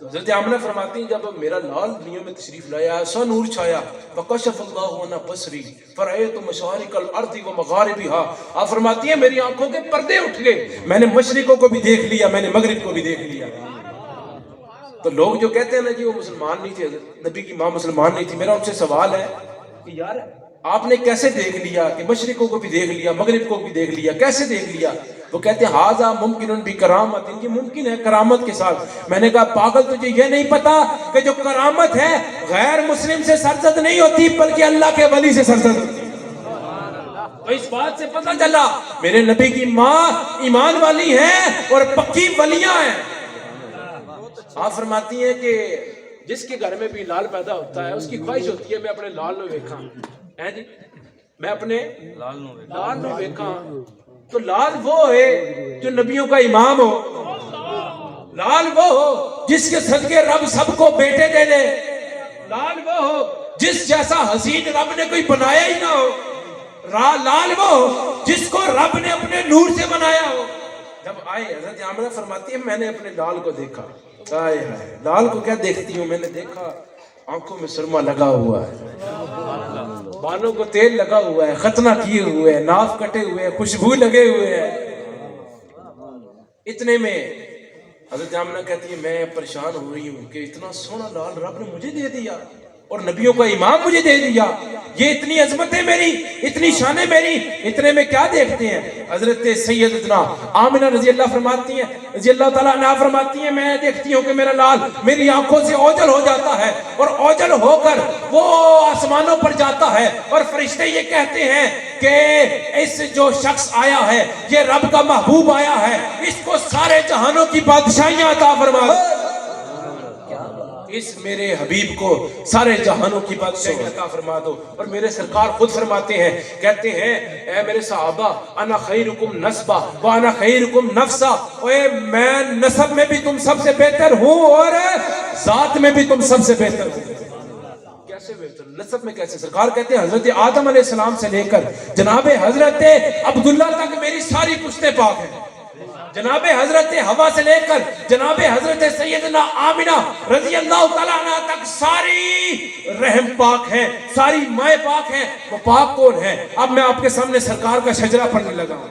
A: حضرت آمنہ فرماتی ہیں جب میرا لال دنیا میں تشریف لایا ایسا نور چھایا, فکشف اللہ عن بصری فرأیت مشارق الارض ومغاربها. آپ فرماتی ہیں میری آنکھوں کے پردے اٹھ گئے, میں نے مشرقوں کو بھی دیکھ لیا, میں نے مغرب کو بھی دیکھ لیا. تو لوگ جو کہتے ہیں نا جی وہ مسلمان نہیں تھے, نبی کی ماں مسلمان نہیں تھی, میرا ان سے سوال ہے کہ یار آپ نے کیسے دیکھ لیا کہ مشرقوں کو بھی دیکھ لیا, مغرب کو بھی دیکھ لیا, کیسے دیکھ لیا؟ وہ کہتے ہیں ہاذا ممکن بکرامت, یہ ممکن ہے کرامت کے ساتھ. میں نے کہا پاگل تجھے یہ نہیں پتا کہ جو کرامت ہے غیر مسلم سے سرزد نہیں ہوتی بلکہ اللہ کے ولی سے سرزد ہوتی ہے. تو اس بات سے پتہ چلا میرے نبی کی ماں ایمان والی ہیں اور پکی ولیاں ہیں. آپ فرماتی ہیں کہ جس کے گھر میں بھی لال پیدا ہوتا ہے اس کی خواہش ہوتی ہے میں اپنے لال نو ویکھاں. ہیں جی میں اپنے لال نو ویکھاں. تو لال وہ ہے جو نبیوں کا امام ہو. لال وہ ہو جس کے صدقے رب سب کو بیٹے دے دے. لال وہ ہو جس جیسا حسین رب نے کوئی بنایا ہی نہ ہو. لال وہ ہو جس کو رب نے اپنے نور سے بنایا ہو. جب آئے حضرت آمنہ فرماتی ہے میں نے اپنے لال کو دیکھا. آئے ہائے لال کو کیا دیکھتی ہوں؟ میں نے دیکھا آنکھوں میں سرما لگا ہوا ہے, بالوں کو تیل لگا ہوا ہے, ختنہ کیے ہوئے ہیں, ناف کٹے ہوئے ہیں, خوشبو لگے ہوئے ہیں. اتنے میں حضرت آمنہ کہتی ہے میں پریشان ہو رہی ہوں کہ اتنا سونا لال رب نے مجھے دے دیا اور نبیوں کا امام مجھے دے دیا. یہ اتنی عظمت ہے میری, اتنی شان ہے میری. اتنے میں کیا دیکھتے ہیں حضرت سیدتنا آمنہ رضی اللہ فرماتی ہیں, رضی اللہ تعالیٰ عنہا فرماتی ہیں میں دیکھتی ہوں کہ میرا لال میری آنکھوں سے اوجل ہو جاتا ہے اور اوجل ہو کر وہ آسمانوں پر جاتا ہے اور فرشتے یہ کہتے ہیں کہ اس جو شخص آیا ہے یہ رب کا محبوب آیا ہے, اس کو سارے جہانوں کی بادشاہیاں عطا فرما دو. اس میرے حبیب کو سارے جہانوں کی بادشاہی عطا فرما دو. اور میرے سرکار خود فرماتے ہیں, کہتے ہیں اے میرے صحابہ انا خیرکم نسبا وانا خیرکم نفسا, اے میں نسب میں بھی تم سب سے بہتر ہوں اور ذات میں بھی تم سب سے بہتر ہوں. کیسے بہتر؟ نسب میں کیسے؟ سرکار کہتے ہیں حضرت آدم علیہ السلام سے لے کر جناب حضرت عبداللہ تک میری ساری پشتے پاک ہیں. جناب حضرت حوا سے لے کر جناب حضرت سیدنا آمنہ رضی اللہ تعالیٰ عنہ تک ساری رحم پاک ہیں, ساری مائیں پاک ہیں. وہ پاک کون ہے؟ اب میں آپ کے سامنے سرکار کا شجرہ پڑھنے لگا ہوں.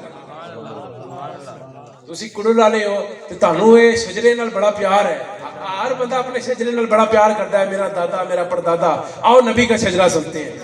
A: تسی کڑو لالے ہو تو تانوں اے شجرے نال بڑا پیار ہے. ہر بندہ اپنے شجرے نال بڑا پیار کرتا ہے, میرا دادا میرا پردادا. آؤ نبی کا شجرہ سنتے ہیں.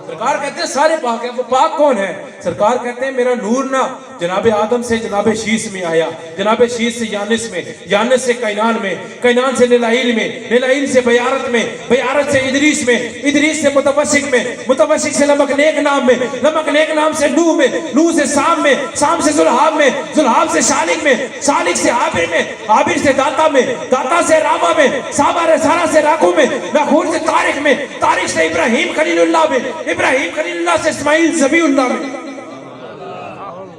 A: سرکار کہتے ہیں سارے پاک ہیں. وہ پاک کون ہے؟ سرکار کہتے ہیں میرا نور نہ جناب آدم سے جناب شیس میں آیا, جناب شیس سے یانس میں, یانس سے کینان میں, کینان سے نلائیل میں, نلائیل سے بیارت میں, بیارت سے ادریس میں, ادریس سے متوسق میں, متوسق سے لمک نیک نام میں, لمک نیک نام سے نوح میں, نوح سے سام میں, سام سے ذوالحاب میں, ذوالحاب سے شالک میں, شالک سے عابر میں, عابر سے داتا میں, داتا سے راما میں, سابا رسارا سے راکو میں, ناخور سے تاریخ میں, تاریخ سے ابراہیم خلیل اللہ میں, ابراہیم خلیل اللہ سے اسماعیل ذبی اللہ میں,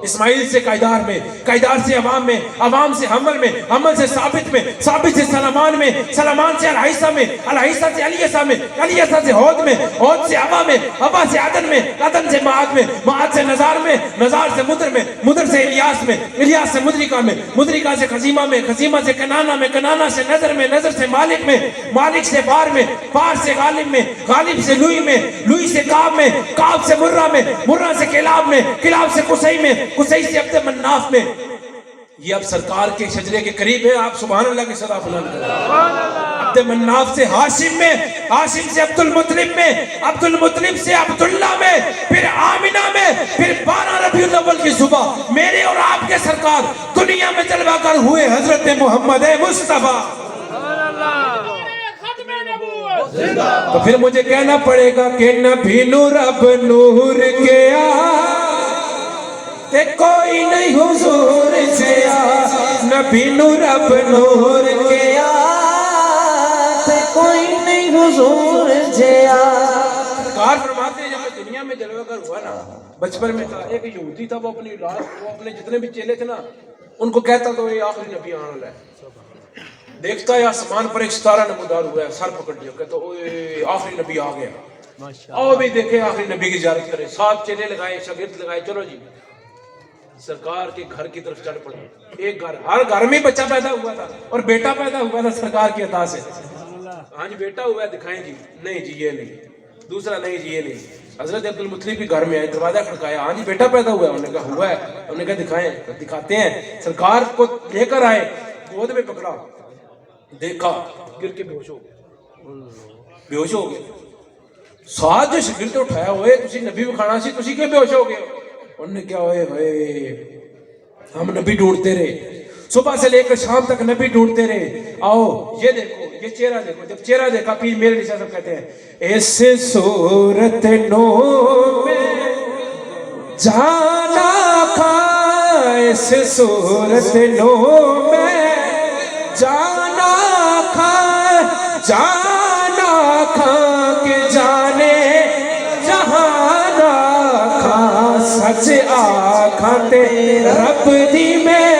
A: اسماعیل سے قیدار میں, قیدار سے عوام میں, عوام سے حمل میں, حمل سے ثابت میں, ثابت سے سلمان میں, سلمان سے الحیثہ میں, الحیثہ سے الیسہ میں, الیسہ سے ہود میں, ہود سے عبا میں, عبا سے عدن میں, عدن سے معاد میں, معاد سے نزار میں, نزار سے مدر میں, مدر سے الیاس میں, الیاس سے مدرکہ میں, مدرکہ سے خزیمہ میں, خزیمہ سے کنانہ میں, کنانہ سے نظر میں, نظر سے مالک میں, مالک سے فار میں, فار سے غالب میں, غالب سے لوئی میں, لوئی سے کعب میں, کعب سے مرہ میں, مرہ سے کلاب میں, کلاب سے قصی میں, قصی سے عبد مناف میں. یہ اب سرکار کے شجرے کے قریب ہے, آپ سبحان اللہ کی صدا بلند کریں. عبد مناف سے ہاشم میں, ہاشم سے عبد المطلب میں, عبد المطلب سے عبداللہ میں, پھر آمنہ میں, پھر 12 ربیع الاول کی صبح میرے اور آپ کے سرکار دنیا میں جلوہ گر ہوئے حضرت محمد مصطفیٰ. تو پھر مجھے کہنا پڑے گا کہ نبی نور اب نور کے تے کوئی نہیں حضور سے نبی نور اب نور کے تے کوئی نہیں حضور سے. سرکار فرماتے ہیں جب دنیا میں جلوہ گر ہوا نا, بچپن میں تھا ایک یہودی تھا, وہ اپنی اولاد, وہ اپنے جتنے بھی چیلے تھے نا ان کو کہتا تو یہ آخری نبی آنے والا ہے. دیکھتا ہے آسمان پر ایک ستارہ نمودار ہوا ہے, سر پکڑ لیا, کہتا اوے آخری نبی آ گیا, آؤ بھی دیکھیں آخری نبی کی زیارت کریں. 7 چیلے لگائے, شاگرد لگائے, چلو جی سرکار کے گھر کی طرف چڑھ پڑے. ایک گھر, ہر گھر میں بچہ پیدا ہوا تھا اور بیٹا پیدا ہوا تھا سرکار کی عطا سے. ہاں جی بیٹا ہوا ہے دکھائیں جی, نہیں جی یہ نہیں. دوسرا نہیں جی یہ نہیں. حضرت عبد المطلب کے گھر میں آئے, دروازہ کھڑکایا, ہاں جی بیٹا پیدا ہوا ہے, انہوں نے کہا ہوا ہے, انہوں نے کہا دکھائیں, دکھاتے ہیں. سرکار کو لے کر آئے, گود میں پکڑا, دیکھا, گر کے بے ہوش ہو گئے, بے ہوش ہو گئے. ساتھ جو شاگرد اٹھایا ہوئے تسی نبی بکھانا سی, تسی کیوں بے ہوش ہو گئے؟ انہوں نے کیا ہوئے, ہم نبی ڈھونڈتے رہے, صبح سے لے کر شام تک نبی ڈھونڈتے رہے. آؤ یہ دیکھو, یہ چہرہ دیکھو. جب چہرہ دیکھا پیر میرے نشاہ صاحب کہتے ہیں ایسے صورت نو میں جانا کھا اس صورت نو میں جانا کھا کہ جانے جہانا کھا سچ آکھاں تے رب دی میں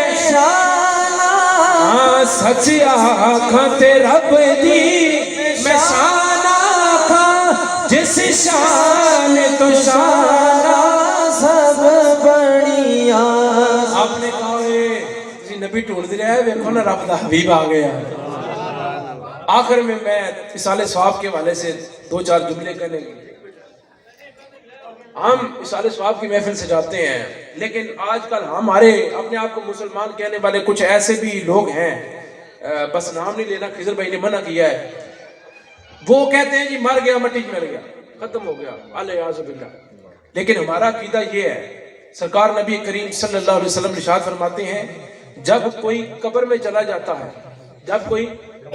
A: سچ آکھاں تے رب دی میں شان آکھاں جس شان تو شان
B: سب بڑیا
A: آپ نے کہا ہے نبی ٹھونڈ دے رہا ہے ویکھو نا رب دا حبیب آ گیا. آخر میں اصال ثواب کے والے سے 2-4 جملے کہنے گے. ہم اصال ثواب کی محفل سے جاتے ہیں لیکن آج کل ہمارے اپنے آپ کو مسلمان کہنے والے کچھ ایسے بھی لوگ ہیں, بس نام نہیں لینا, خضر بھائی نے منع کیا ہے, وہ کہتے ہیں جی مر گیا مٹی میں مر گیا ختم ہو گیا الیاذ باللہ. لیکن ہمارا عقیدہ یہ ہے, سرکار نبی کریم صلی اللہ علیہ وسلم ارشاد فرماتے ہیں جب کوئی قبر میں چلا جاتا ہے, جب کوئی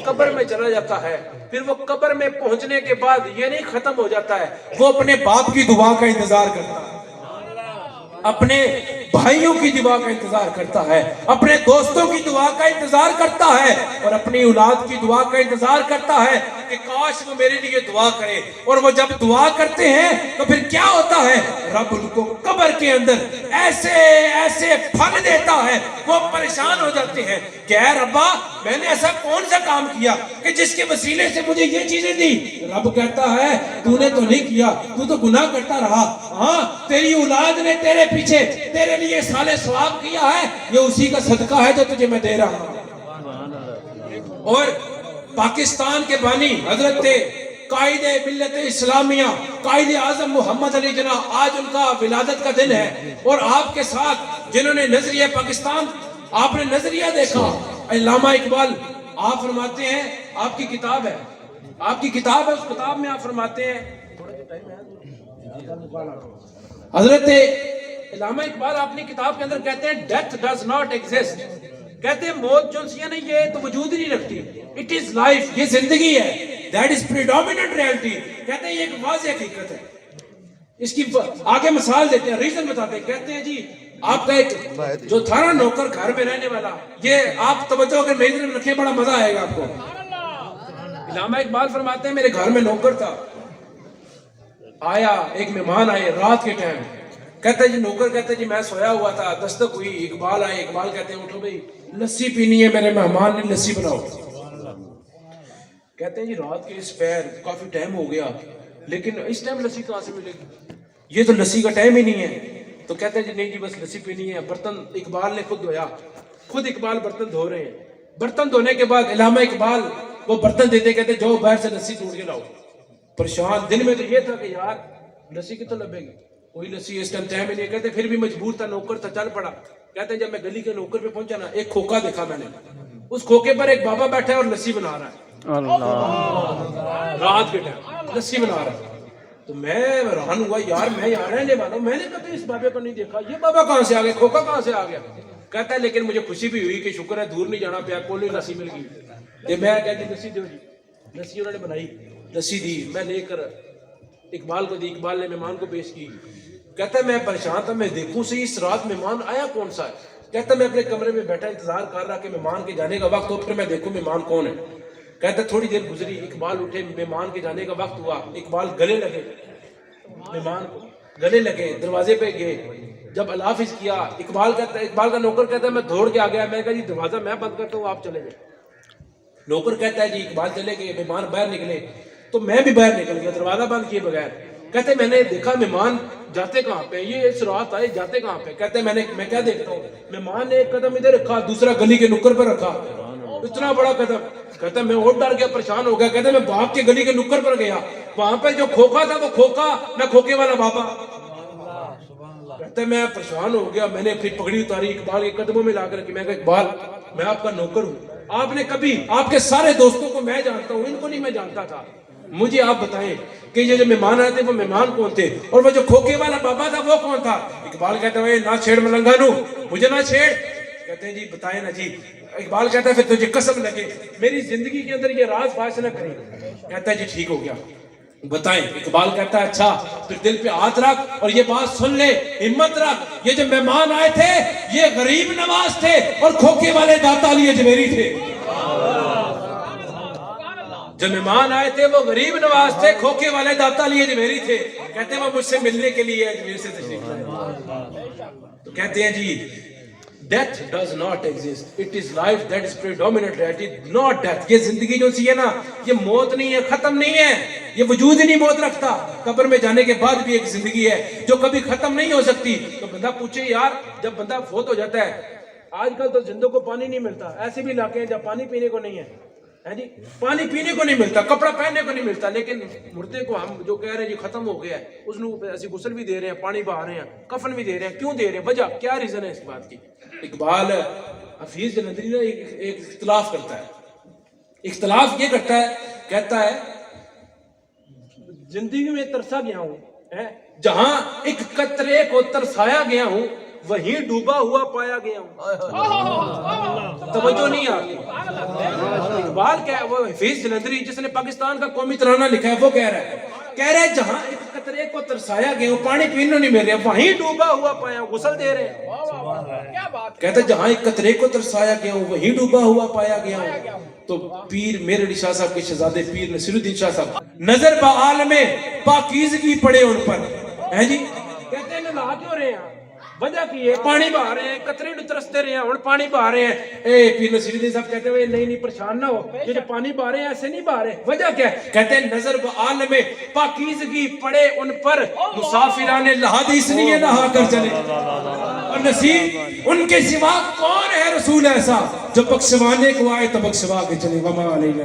A: قبر میں چلا جاتا ہے پھر وہ قبر میں پہنچنے کے بعد یہ نہیں ختم ہو جاتا ہے, وہ اپنے باپ کی دعا کا انتظار کرتا ہے, اپنے بھائیوں کی دعا کا انتظار کرتا ہے, اپنے دوستوں کی دعا کا انتظار کرتا ہے اور اپنی اولاد کی دعا کا انتظار کرتا ہے کہ کاش وہ میرے لیے دعا کرے. اور وہ جب دعا کرتے ہیں تو پھر کیا ہوتا ہے, رب ان کو قبر کے اندر ایسے ایسے پھل دیتا ہے وہ پریشان ہو جاتے ہیں کہ اے ربا میں نے ایسا کون سا کام کیا کہ جس کے وسیلے سے مجھے یہ چیزیں دی. رب کہتا ہے تو نے تو نہیں کیا, تو تو گناہ کرتا رہا, ہاں تیری اولاد نے تیرے پیچھے تیرے لیے سالے ثواب کیا ہے, یہ اسی کا صدقہ ہے جو تجھے میں دے رہا ہوں. اور پاکستان کے بانی حضرت قائد ملت اسلامیہ قائد اعظم محمد علی جناح, آج ان کا ولادت کا دن ہے, اور آپ کے ساتھ جنہوں نے نظریہ پاکستان آپ نے نظریہ دیکھا, علامہ اقبال آپ فرماتے ہیں, آپ کی کتاب ہے اس کتاب میں آپ فرماتے ہیں, حضرت علامہ اقبال اپنی کتاب کے اندر کہتے ہیں ڈیتھ ڈز ناٹ ایگزسٹ, کہتے ہیں موت جو سی نہیں یہ تو وجود ہی نہیں رکھتی, اٹ از لائف, یہ زندگی ہے, دیٹ از پریڈومیننٹ ریالٹی, کہتے ہیں یہ ایک واضح حقیقت ہے. اس کی آگے مثال دیتے ہیں, ریزن بتاتے ہیں, کہتے ہیں جی آپ کا ایک جو تھا نا نوکر گھر میں رہنے والا, یہ آپ توجہ اگر میری طرف رکھیں بڑا مزہ آئے گا آپ کو. علامہ اقبال فرماتے ہیں میرے گھر میں نوکر تھا, آیا ایک مہمان آئے رات کے ٹائم, کہتا ہے جی نوکر کہتا ہے جی میں سویا ہوا تھا, دستک ہوئی, اقبال آئے, اقبال کہتے ہیں اٹھو بھئی لسی پینی ہے, میرے مہمان نے لسی بناؤ. کہتے ہیں جی رات کے اس پیر کافی ٹائم ہو گیا لیکن اس ٹائم لسی کہاں سے ملے گی, یہ تو لسی کا ٹائم ہی نہیں ہے. تو کہتے ہیں جی نہیں جی بس لسی پینی ہے. برتن اقبال نے خود دھویا, خود اقبال برتن دھو رہے ہیں. برتن دھونے کے بعد علامہ اقبال وہ برتن دیتے, کہتے جاؤ باہر سے لسی توڑ کے لاؤ. پریشان دن میں تو یہ تھا کہ یار لسی کتنا لبے گی, کوئی لسی اس ٹائم ہی نہیں. کہتے پھر بھی مجبور تھا, نوکر تھا, چل پڑا. کہتے ہیں جب میں گلی کے نوکر پہ پہنچا نا, ایک کھوکا دیکھا میں نے, اس کھوکے پر ایک بابا بیٹھا ہے اور لسی بنا رہا ہے, رات کے ٹائم لسی بنا رہا ہے. تو میں حیران ہوا, یار میں یہاں رہنے والا ہوں, میں نے کبھی اس بابے کو نہیں دیکھا, یہ بابا کہاں سے آ گیا, کھوکا کہاں سے آ گیا. کہتا ہے لیکن مجھے خوشی بھی ہوئی کہ شکر ہے دور نہیں جانا پیا, کوئی لسی مل گئی. میں کہتی لسی دو جی, لسی انہوں نے بنائی, لسی دی, میں لے کر اقبال کو دی, اقبال نے مہمان کو پیش کی. کہتا ہے میں پریشان تھا, میں دیکھوں سے اس رات مہمان آیا کون سا ہے. کہتا ہے میں اپنے کمرے میں بیٹھا انتظار کر رہا کہ مہمان کے جانے کا وقت ہو, پھر میں دیکھوں مہمان کون ہے. کہتا ہے تھوڑی دیر گزری, اقبال اٹھے, مہمان کے جانے کا وقت ہوا, اقبال گلے لگے, مہمان کو گلے لگے, دروازے پہ گئے, جب اللہ حافظ کیا, اقبال کا نوکر کہتا ہے میں دوڑ کے آ گیا, میں کہا جی دروازہ میں بند کرتا ہوں, آپ چلے جائیں. نوکر کہتا ہے جی اقبال چلے گئے, مہمان باہر نکلے, تو میں بھی باہر نکل گیا دروازہ بند کیے بغیر. کہتے میں نے دیکھا مہمان جاتے کہاں پہ, یہ اس رات آئے جاتے کہاں پہ. کہتے میں کیا دیکھتا ہوں, مہمان نے ایک قدم ادھر رکھا, دوسرا گلی کے نکر پر رکھا, اتنا بڑا قدم. کہتا میں اور ڈر گیا, پریشان ہو گیا. کہتے میں باپ کے گلی کے نکر پر گیا, وہاں پہ جو کھوکا تھا وہ کھوکا نہ کھوکے والا بابا. کہتے میں پریشان ہو گیا, میں نے پھر پگڑی اتاری, اقبال کے قدموں میں لا کر کہ میں کہا اقبال میں آپ کا نوکر ہوں, آپ نے کبھی آپ کے سارے دوستوں کو میں جانتا ہوں, ان کو نہیں میں جانتا تھا, مجھے آپ بتائیں کہ یہ جو مہمان آئے تھے وہ مہمان کون تھے, اور وہ جو کھوکے والا بابا تھا وہ کون تھا. اقبال کہتا ہے نہ چھیڑ ملنگانو, مجھے نہ چھیڑ. کہتے ہیں جی بتائیں نا جی. اقبال کہتا ہے پھر تجھے قسم لگے میری زندگی کے اندر یہ راز فاش نہ کریں. کہتا ہے جی ٹھیک ہو گیا. بتائیں. اقبال کہتا ہے اچھا پھر دل پہ ہاتھ رکھ اور یہ بات سن لے, ہمت رکھ, یہ جو مہمان آئے تھے یہ غریب نواز تھے اور کھوکے والے داتا علی اجمیری تھے. جو مہمان آئے تھے وہ غریب نواز تھے, کھوکے والے داتا علی اجمیری تھے. کہتے ہیں وہ مجھ سے ملنے کے لیے اجمیر سے تشریف لائے. تو کہتے ہیں جی death does not exist, it is life that is predominant reality, not death. یہ زندگی جو سی ہے نا یہ موت نہیں ہے, ختم نہیں ہے, یہ وجود ہی نہیں موت رکھتا. قبر میں جانے کے بعد بھی ایک زندگی ہے جو کبھی ختم نہیں ہو سکتی. تو بندہ پوچھے یار جب بندہ فوت ہو جاتا ہے, آج کل تو زندوں کو پانی نہیں ملتا, ایسے بھی علاقے ہیں جب پانی پینے کو نہیں ہے, جی پانی پینے کو نہیں ملتا, کپڑا پہننے کو نہیں ملتا, لیکن مردے کو ہم جو کہہ رہے ہیں جی ختم ہو گیا ہے, اس نے ایسی غسل بھی دے رہے ہیں, پانی بہا رہے ہیں, کفن بھی دے رہے ہیں. کیوں دے رہے ہیں, وجہ کیا ریزن ہے اس بات کی؟ اقبال حفیظ جلندری نے ایک اختلاف کرتا ہے. اختلاف یہ کرتا ہے, کہتا ہے زندگی میں ترسا گیا ہوں, جہاں ایک قطرے کو ترسایا گیا ہوں وہیں ڈوبا ہوا پایا گیا ہوں. توجہ نہیں آتی. اقبال کیا ہے, وہ حفیظ جلندری جس نے پاکستان کا قومی ترانہ لکھا ہے وہ کہہ رہا ہے جہاں ایک قطرے کو ترسایا گیا ہوں, پانی پینے نہیں مل رہا, وہیں ڈوبا ہوا پایا ہوں, غسل دے رہے ہیں. کہتا ہے جہاں ایک قطرے کو ترسایا گیا ہوں وہیں ڈوبا ہوا پایا گیا ہوں. تو پیر میرے علی شاہ صاحب کے شہزادے پیر نصیر الدین شاہ صاحب, نظر بعالم پاکیزگی پڑے ان پر, ہے جی کہتے ہیں نلا کیوں رہے ہیں, وجہ کی ہے پانی بہا رہے ہیں, قطرے نو ترستے رہے ہیں اور پانی بہا رہے ہیں. اے پیر نصیر الدین صاحب کہتے ہیں نہیں پریشان نہ ہو, یہ جو پانی بہا رہے ہیں ایسے نہیں بہا رہے, وجہ کیا ہے؟ کہتے ہیں نظر بعالم پاکیزگی پڑے ان پر, مسافران الحدیث نہیں نہا کر چلے. اور نصیر ان کے سوا کون ہے رسول ایسا جو بخشوانے کو آئے تو بخشوا کے چلے. وما علینا